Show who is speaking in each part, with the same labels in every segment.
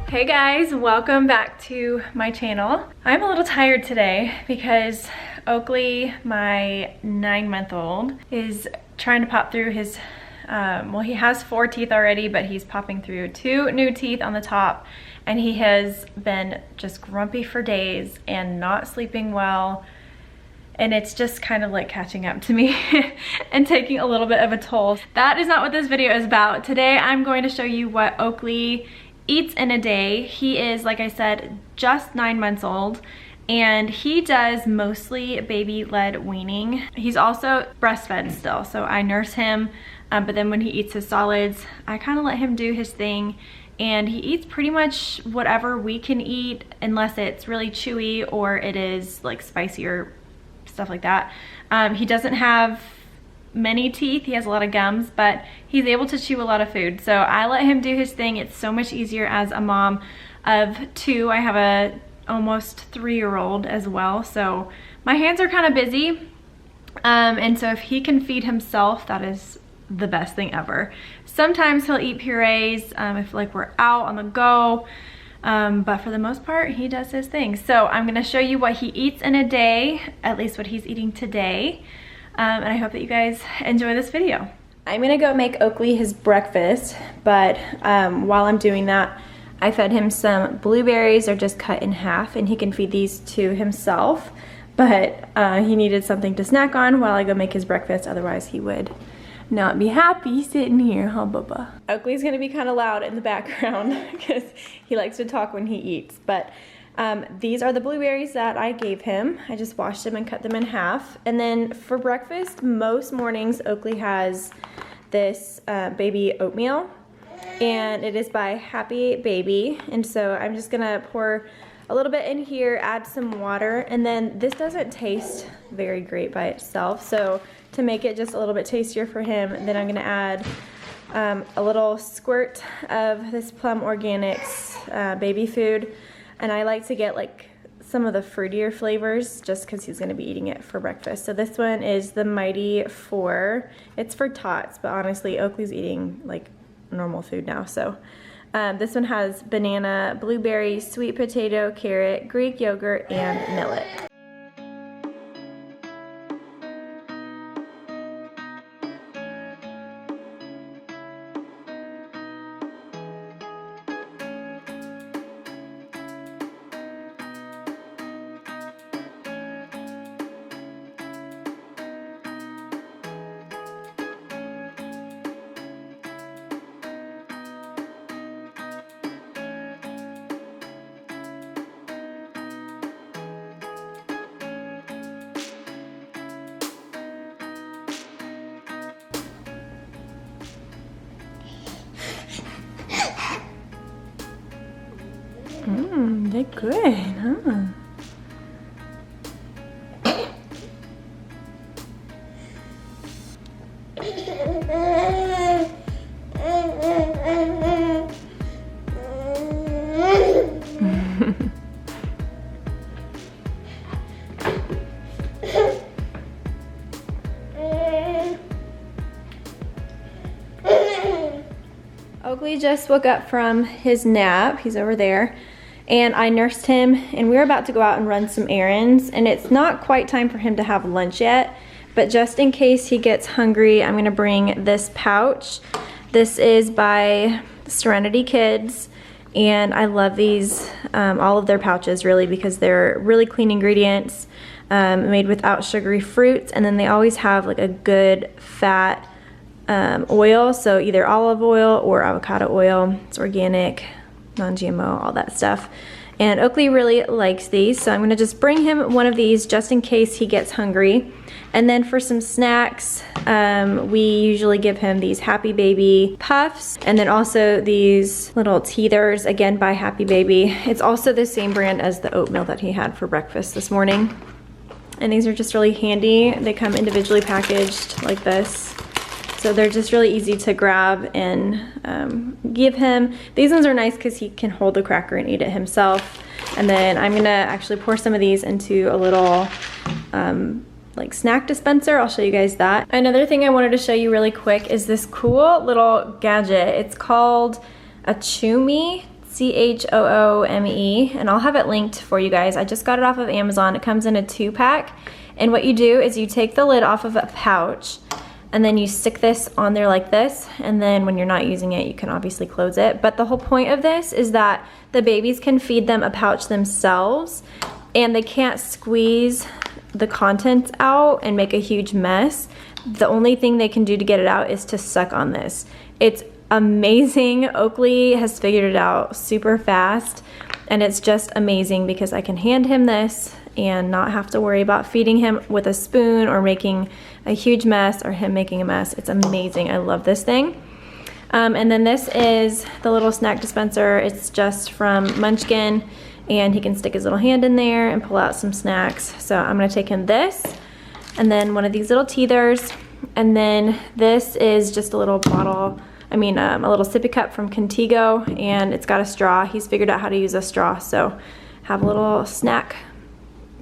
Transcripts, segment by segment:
Speaker 1: Hey guys, welcome back to my channel. I'm a little tired today because Oakley, my 9-month-old, is trying to pop through his, well, he has 4 teeth already, but he's popping through 2 new teeth on the top, and he has been just grumpy for days and not sleeping well, and it's just kind of like catching up to me and taking a little bit of a toll. That is not what this video is about. Today I'm going to show you what Oakley eats in a day. He is, like I said, just 9 months old, and he does mostly baby-led weaning. He's also breastfed still, so I nurse him, but then when he eats his solids, I kind of let him do his thing, and he eats pretty much whatever we can eat unless it's really chewy or it is like spicy or stuff like that. He doesn't have many teeth, he has a lot of gums, but he's able to chew a lot of food, so I let him do his thing. It's so much easier as a mom of 2. I have a almost 3-year-old as well, so my hands are kind of busy, and so if he can feed himself, that is the best thing ever. Sometimes he'll eat purees if like we're out on the go, but for the most part he does his thing. So I'm going to show you what he eats in a day, at least what he's eating today. And I hope that you guys enjoy this video. I'm gonna go make Oakley his breakfast, but while I'm doing that, I fed him some blueberries. They're just cut in half, and he can feed these to himself, but he needed something to snack on while I go make his breakfast, otherwise he would not be happy sitting here, huh, Bubba? Oakley's gonna be kind of loud in the background because he likes to talk when he eats, but these are the blueberries that I gave him. I just washed them and cut them in half. And then for breakfast, most mornings, Oakley has this baby oatmeal, and it is by Happy Baby. And so I'm just gonna pour a little bit in here, add some water, and then this doesn't taste very great by itself. So to make it just a little bit tastier for him, then I'm gonna add a little squirt of this Plum Organics baby food. And I like to get like some of the fruitier flavors just because he's going to be eating it for breakfast. So this one is the Mighty 4. It's for tots, but honestly Oakley's eating like normal food now. So this one has banana, blueberry, sweet potato, carrot, Greek yogurt, and millet. They're good, huh? Oakley just woke up from his nap. He's over there. And I nursed him, and we were about to go out and run some errands, and it's not quite time for him to have lunch yet, but just in case he gets hungry, I'm gonna bring this pouch. This is by Serenity Kids, and I love these, all of their pouches really, because they're really clean ingredients, made without sugary fruits, and then they always have like a good fat oil, so either olive oil or avocado oil. It's organic, non-GMO, all that stuff. And Oakley really likes these, so I'm gonna just bring him one of these just in case he gets hungry. And then for some snacks, we usually give him these Happy Baby puffs, and then also these little teethers, again by Happy Baby. It's also the same brand as the oatmeal that he had for breakfast this morning. And these are just really handy. They come individually packaged like this. So they're just really easy to grab and give him. These ones are nice because he can hold the cracker and eat it himself. And then I'm gonna actually pour some of these into a little like snack dispenser. I'll show you guys that. Another thing I wanted to show you really quick is this cool little gadget. It's called a Chew Me. CHOOME, and I'll have it linked for you guys. I just got it off of Amazon. It comes in a 2-pack, and what you do is you take the lid off of a pouch, and then you stick this on there like this, and then when you're not using it, you can obviously close it. But the whole point of this is that the babies can feed them a pouch themselves, and they can't squeeze the contents out and make a huge mess. The only thing they can do to get it out is to suck on this. It's amazing. Oakley has figured it out super fast, and it's just amazing because I can hand him this and not have to worry about feeding him with a spoon or making a huge mess or him making a mess. It's amazing. I love this thing. And then this is the little snack dispenser. It's just from Munchkin, and he can stick his little hand in there and pull out some snacks. So I'm gonna take him this, and then one of these little teethers, and then this is just a little bottle, a little sippy cup from Contigo, and it's got a straw. He's figured out how to use a straw, so have a little snack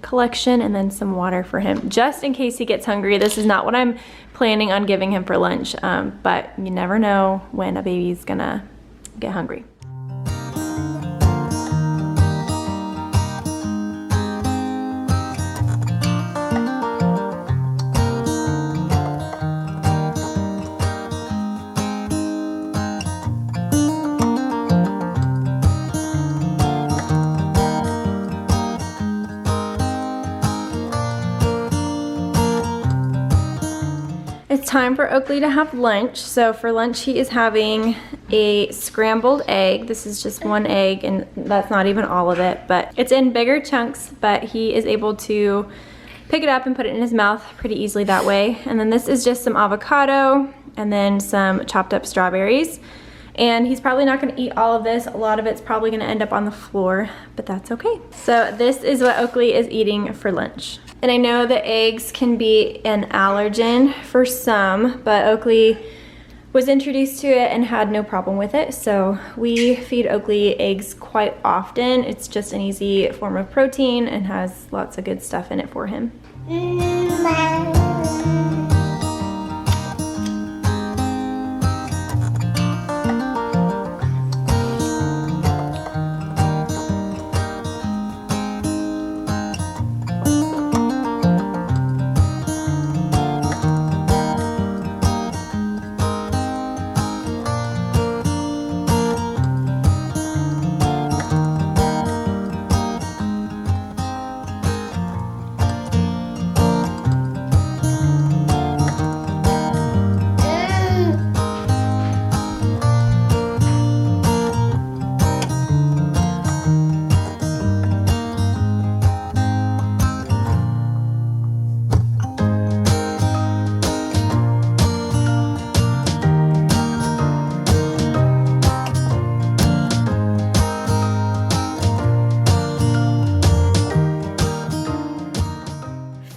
Speaker 1: collection and then some water for him, just in case he gets hungry. This is not what I'm planning on giving him for lunch, but you never know when a baby's gonna get hungry. It's time for Oakley to have lunch. So for lunch he is having a scrambled egg. This is just one egg, and that's not even all of it, but it's in bigger chunks, but he is able to pick it up and put it in his mouth pretty easily that way. And then this is just some avocado and then some chopped up strawberries. And he's probably not gonna eat all of this. A lot of it's probably gonna end up on the floor, but that's okay. So this is what Oakley is eating for lunch. And I know that eggs can be an allergen for some, but Oakley was introduced to it and had no problem with it. So we feed Oakley eggs quite often. It's just an easy form of protein and has lots of good stuff in it for him.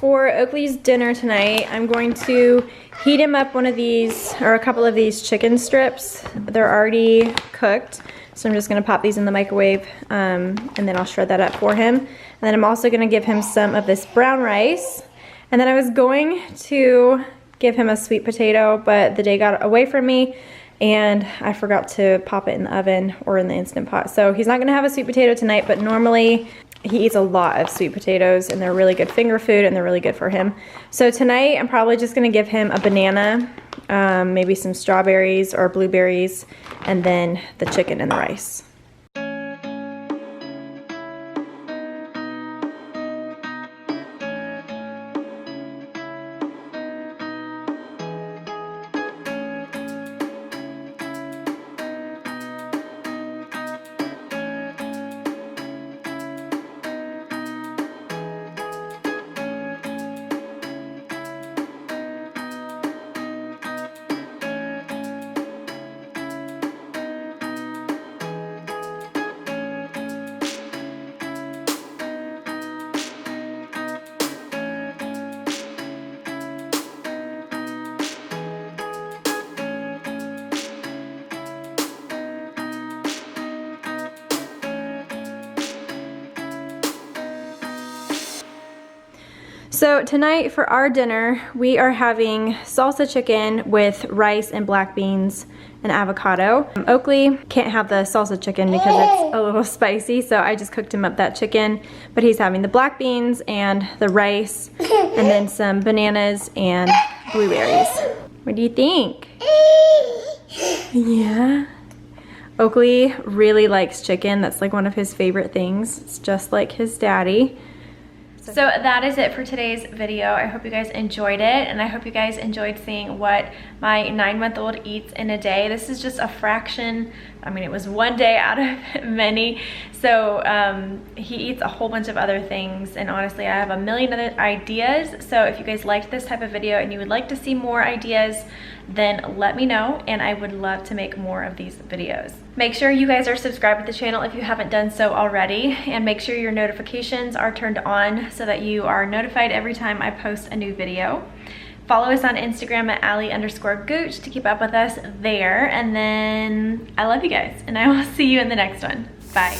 Speaker 1: For Oakley's dinner tonight, I'm going to heat him up one of these, or a couple of these chicken strips. They're already cooked, so I'm just gonna pop these in the microwave, and then I'll shred that up for him. And then I'm also gonna give him some of this brown rice. And then I was going to give him a sweet potato, but the day got away from me, and I forgot to pop it in the oven or in the Instant Pot. So he's not gonna have a sweet potato tonight, but normally he eats a lot of sweet potatoes, and they're really good finger food, and they're really good for him. So tonight I'm probably just gonna give him a banana, maybe some strawberries or blueberries, and then the chicken and the rice. So tonight for our dinner, we are having salsa chicken with rice and black beans and avocado. Oakley can't have the salsa chicken because it's a little spicy, so I just cooked him up that chicken, but he's having the black beans and the rice and then some bananas and blueberries. What do you think? Yeah. Oakley really likes chicken. That's like one of his favorite things. It's just like his daddy. So that is it for today's video. I hope you guys enjoyed it, and I hope you guys enjoyed seeing what my 9-month-old eats in a day. This is just a fraction. I mean, it was one day out of many. So he eats a whole bunch of other things, and honestly, I have a million other ideas. So if you guys liked this type of video and you would like to see more ideas, then let me know, and I would love to make more of these videos. Make sure you guys are subscribed to the channel if you haven't done so already, and make sure your notifications are turned on so that you are notified every time I post a new video. Follow us on Instagram at Allie_Gooch to keep up with us there, and then I love you guys, and I will see you in the next one. Bye.